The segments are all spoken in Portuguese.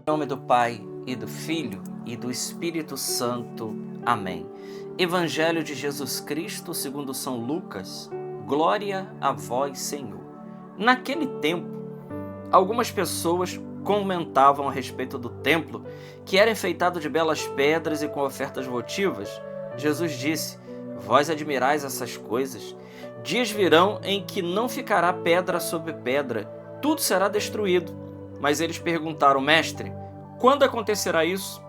Em nome do Pai, e do Filho, e do Espírito Santo. Amém. Evangelho de Jesus Cristo segundo São Lucas. Glória a vós, Senhor. Naquele tempo, algumas pessoas comentavam a respeito do templo, que era enfeitado de belas pedras e com ofertas votivas. Jesus disse: vós admirais essas coisas. Dias virão em que não ficará pedra sobre pedra, tudo será destruído. Mas eles perguntaram: mestre, quando acontecerá isso?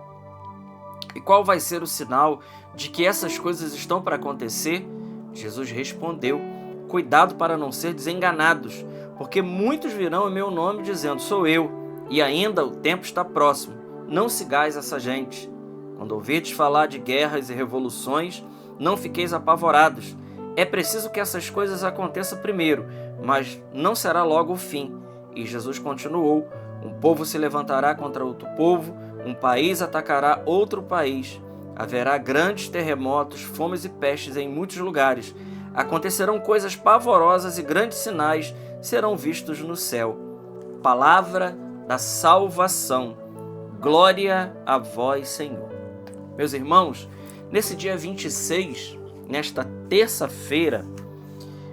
E qual vai ser o sinal de que essas coisas estão para acontecer? Jesus respondeu: cuidado para não ser desenganados, porque muitos virão em meu nome dizendo: sou eu, e ainda o tempo está próximo. Não sigais essa gente. Quando ouvirdes falar de guerras e revoluções, não fiqueis apavorados. É preciso que essas coisas aconteçam primeiro, mas não será logo o fim. E Jesus continuou: um povo se levantará contra outro povo, um país atacará outro país. Haverá grandes terremotos, fomes e pestes em muitos lugares. Acontecerão coisas pavorosas e grandes sinais serão vistos no céu. Palavra da salvação. Glória a vós, Senhor. Meus irmãos, nesse dia 26, nesta terça-feira,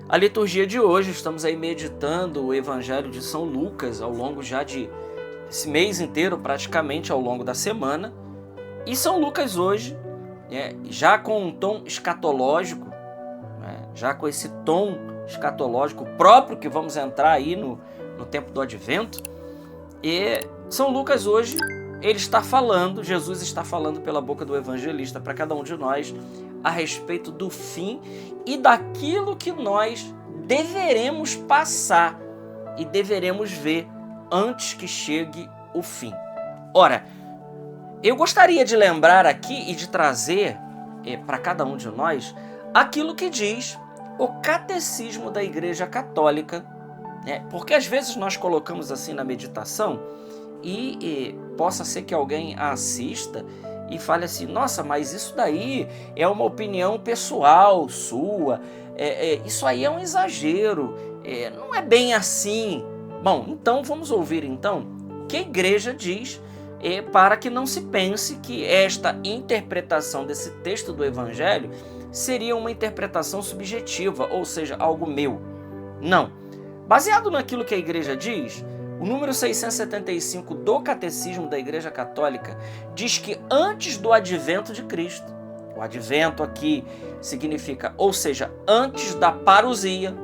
a liturgia de hoje, estamos aí meditando o Evangelho de São Lucas ao longo já desse mês inteiro, praticamente ao longo da semana. E São Lucas hoje, já com um tom escatológico, já com esse tom escatológico próprio que vamos entrar aí no tempo do Advento, e São Lucas hoje, ele está falando, Jesus está falando pela boca do evangelista para cada um de nós a respeito do fim e daquilo que nós deveremos passar e deveremos ver antes que chegue o fim. Ora, eu gostaria de lembrar aqui e de trazer para cada um de nós aquilo que diz o Catecismo da Igreja Católica, porque às vezes nós colocamos assim na meditação e possa ser que alguém a assista e fale assim: nossa, mas isso daí é uma opinião pessoal sua, isso aí é um exagero, não é bem assim. Bom, então vamos ouvir então o que a igreja diz, para que não se pense que esta interpretação desse texto do Evangelho seria uma interpretação subjetiva, ou seja, algo meu. Não. Baseado naquilo que a igreja diz, o número 675 do Catecismo da Igreja Católica diz que antes do advento de Cristo, o advento aqui significa, ou seja, antes da parousia,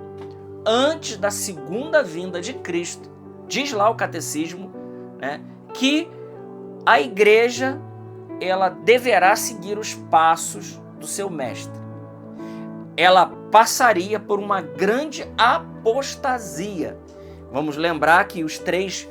antes da segunda vinda de Cristo, diz lá o Catecismo, que a igreja ela deverá seguir os passos do seu mestre. Ela passaria por uma grande apostasia. Vamos lembrar que os três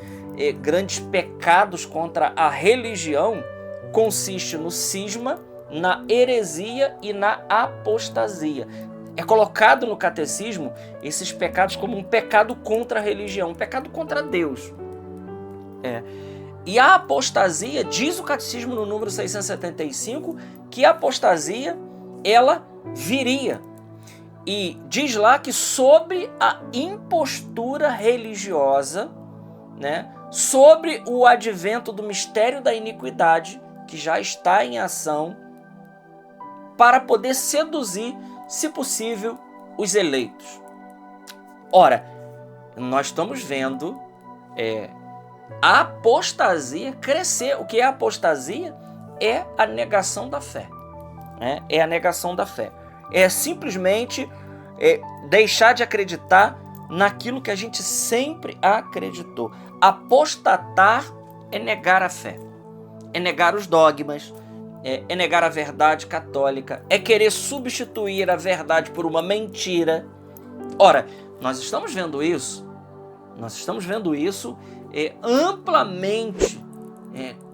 grandes pecados contra a religião consistem no cisma, na heresia e na apostasia. É colocado no catecismo esses pecados como um pecado contra a religião, um pecado contra Deus. E a apostasia, diz o catecismo no número 675, que a apostasia, ela viria. E diz lá que sobre a impostura religiosa, sobre o advento do mistério da iniquidade, que já está em ação, para poder seduzir, se possível, os eleitos. Ora, nós estamos vendo a apostasia crescer. O que é a apostasia? É a negação da fé. É a negação da fé. É simplesmente deixar de acreditar naquilo que a gente sempre acreditou. Apostatar é negar a fé, é negar os dogmas, é negar a verdade católica, é querer substituir a verdade por uma mentira. Ora, nós estamos vendo isso amplamente.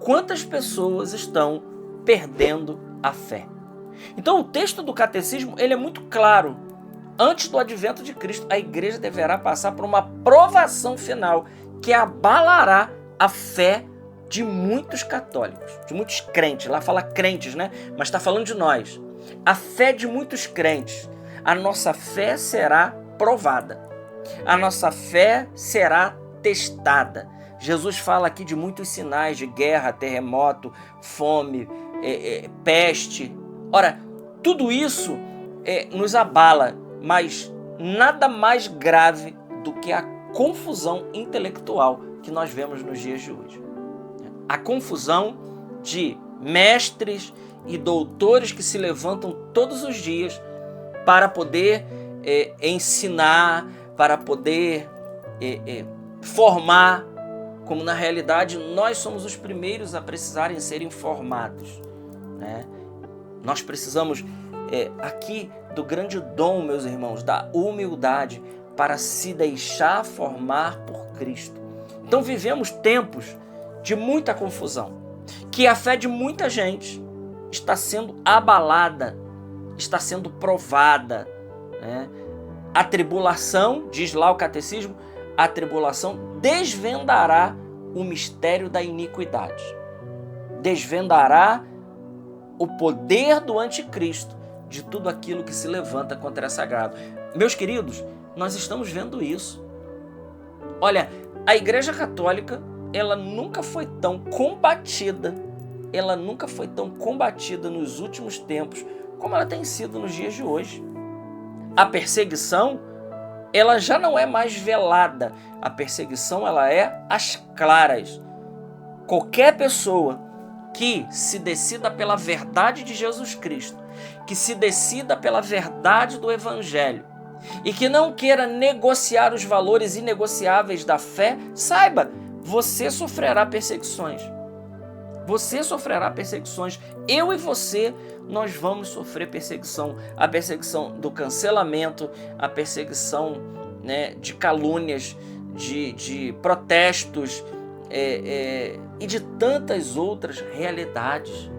Quantas pessoas estão perdendo a fé? Então o texto do catecismo ele é muito claro. Antes do advento de Cristo, a igreja deverá passar por uma provação final que abalará a fé de muitos católicos, de muitos crentes. Lá fala crentes, mas está falando de nós. A fé de muitos crentes. A nossa fé será provada. A nossa fé será testada. Jesus fala aqui de muitos sinais de guerra, terremoto, fome, peste. Ora, tudo isso nos abala, mas nada mais grave do que a confusão intelectual que nós vemos nos dias de hoje. A confusão de mestres e doutores que se levantam todos os dias para poder ensinar, para poder formar, como na realidade nós somos os primeiros a precisarem ser informados, né? Nós precisamos aqui do grande dom, meus irmãos, da humildade para se deixar formar por Cristo. Então vivemos tempos de muita confusão, que a fé de muita gente está sendo abalada, está sendo provada, né? A tribulação, diz lá o catecismo, a tribulação desvendará o mistério da iniquidade, desvendará o poder do anticristo, de tudo aquilo que se levanta contra essa sagrado. Meus queridos, nós estamos vendo isso. Olha, a Igreja Católica, ela nunca foi tão combatida, nos últimos tempos, como ela tem sido nos dias de hoje. A perseguição, ela já não é mais velada, a perseguição, ela é às claras. Qualquer pessoa que se decida pela verdade de Jesus Cristo, que se decida pela verdade do Evangelho e que não queira negociar os valores inegociáveis da fé, saiba, você sofrerá perseguições. Você sofrerá perseguições. Eu e você, nós vamos sofrer perseguição. A perseguição do cancelamento, a perseguição, né, de calúnias, de protestos, e de tantas outras realidades.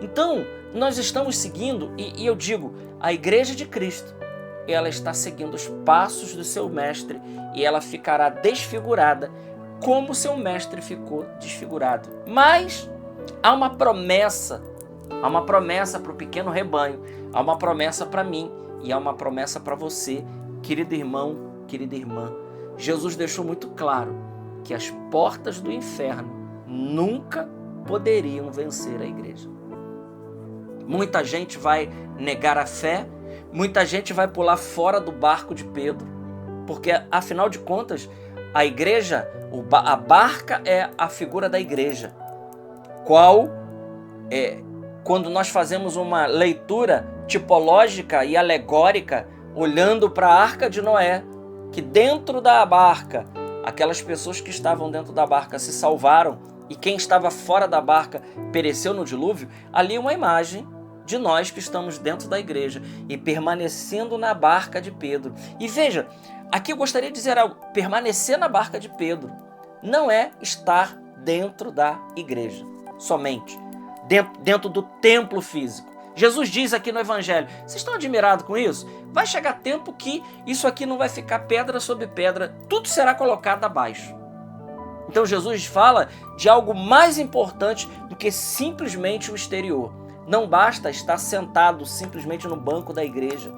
Então, nós estamos seguindo, e eu digo, a Igreja de Cristo, ela está seguindo os passos do seu mestre e ela ficará desfigurada como seu mestre ficou desfigurado. Mas há uma promessa para o pequeno rebanho, há uma promessa para mim e há uma promessa para você, querido irmão, querida irmã. Jesus deixou muito claro que as portas do inferno nunca poderiam vencer a igreja. Muita gente vai negar a fé, muita gente vai pular fora do barco de Pedro, porque afinal de contas, a igreja, a barca é a figura da igreja, quando nós fazemos uma leitura tipológica e alegórica, olhando para a Arca de Noé, que dentro da barca, aquelas pessoas que estavam dentro da barca se salvaram e quem estava fora da barca pereceu no dilúvio, ali é uma imagem de nós que estamos dentro da igreja e permanecendo na barca de Pedro. E veja, aqui eu gostaria de dizer algo, permanecer na barca de Pedro não é estar dentro da igreja, somente, dentro do templo físico. Jesus diz aqui no Evangelho, vocês estão admirados com isso? Vai chegar tempo que isso aqui não vai ficar pedra sobre pedra, tudo será colocado abaixo. Então Jesus fala de algo mais importante do que simplesmente o exterior. Não basta estar sentado simplesmente no banco da igreja.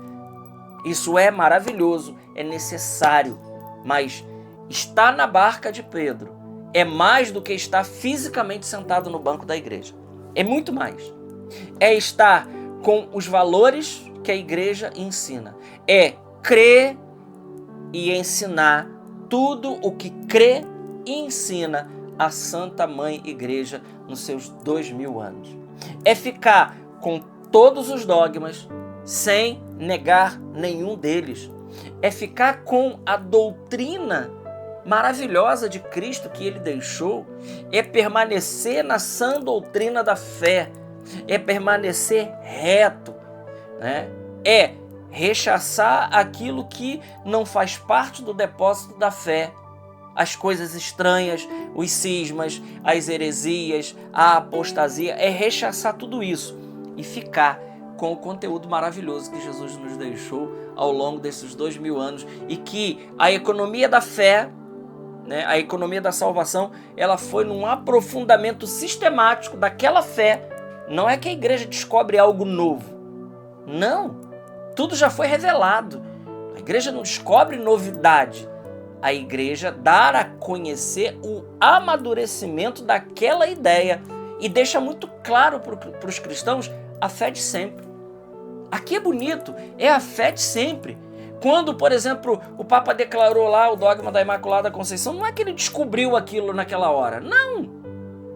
Isso é maravilhoso, é necessário, mas estar na barca de Pedro é mais do que estar fisicamente sentado no banco da igreja. É muito mais. É estar com os valores que a igreja ensina. É crer e ensinar tudo o que crê e ensina a Santa Mãe Igreja nos seus 2000 anos. É ficar com todos os dogmas sem negar nenhum deles. É ficar com a doutrina maravilhosa de Cristo que ele deixou. É permanecer na sã doutrina da fé. É permanecer reto, né? É rechaçar aquilo que não faz parte do depósito da fé. As coisas estranhas, os cismas, as heresias, a apostasia, é rechaçar tudo isso e ficar com o conteúdo maravilhoso que Jesus nos deixou ao longo desses 2000 anos e que a economia da fé, né, a economia da salvação, ela foi num aprofundamento sistemático daquela fé. Não é que a igreja descobre algo novo. Não, tudo já foi revelado. A igreja não descobre novidade. a igreja dar a conhecer o amadurecimento daquela ideia e deixa muito claro para os cristãos a fé de sempre. Aqui é bonito, é a fé de sempre. Quando, por exemplo, o Papa declarou lá o dogma da Imaculada Conceição, não é que ele descobriu aquilo naquela hora, não.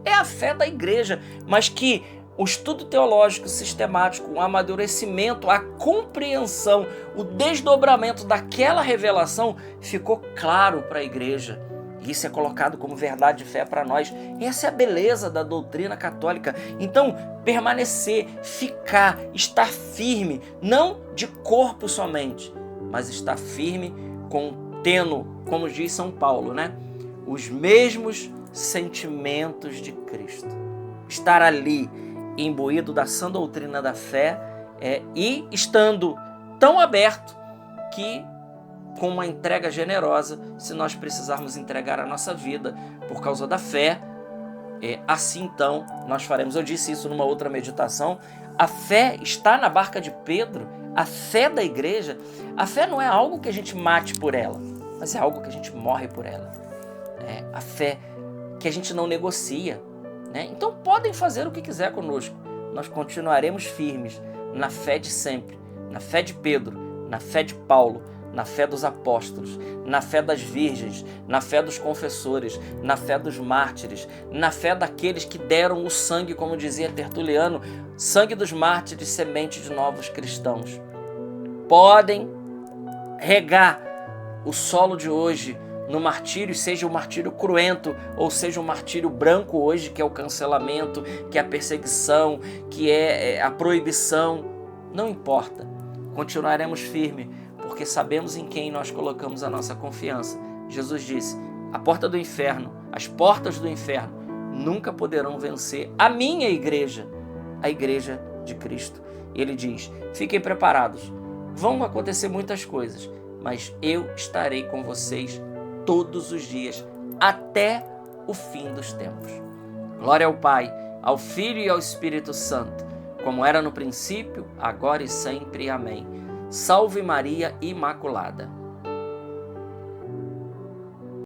É a fé da igreja, mas que o estudo teológico sistemático, o amadurecimento, a compreensão, o desdobramento daquela revelação ficou claro para a igreja. Isso é colocado como verdade de fé para nós. Essa é a beleza da doutrina católica. Então, permanecer, ficar, estar firme, não de corpo somente, mas estar firme, tendo, como diz São Paulo, né? Os mesmos sentimentos de Cristo. Estar ali, imbuído da sã doutrina da fé, e estando tão aberto que, com uma entrega generosa, se nós precisarmos entregar a nossa vida por causa da fé, assim então nós faremos. Eu disse isso numa outra meditação. A fé está na barca de Pedro, a fé da igreja. A fé não é algo que a gente mate por ela, mas é algo que a gente morre por ela. A fé que a gente não negocia, né? Então podem fazer o que quiser conosco, nós continuaremos firmes na fé de sempre, na fé de Pedro, na fé de Paulo, na fé dos apóstolos, na fé das virgens, na fé dos confessores, na fé dos mártires, na fé daqueles que deram o sangue, como dizia Tertuliano, sangue dos mártires, semente de novos cristãos. Podem regar o solo de hoje no martírio, seja o martírio cruento ou seja o martírio branco hoje, que é o cancelamento, que é a perseguição, que é a proibição. Não importa, continuaremos firmes, porque sabemos em quem nós colocamos a nossa confiança. Jesus disse: a porta do inferno, as portas do inferno nunca poderão vencer a minha igreja, a igreja de Cristo. E ele diz: fiquem preparados, vão acontecer muitas coisas, mas eu estarei com vocês todos os dias, até o fim dos tempos. Glória ao Pai, ao Filho e ao Espírito Santo, como era no princípio, agora e sempre. Amém. Salve Maria Imaculada.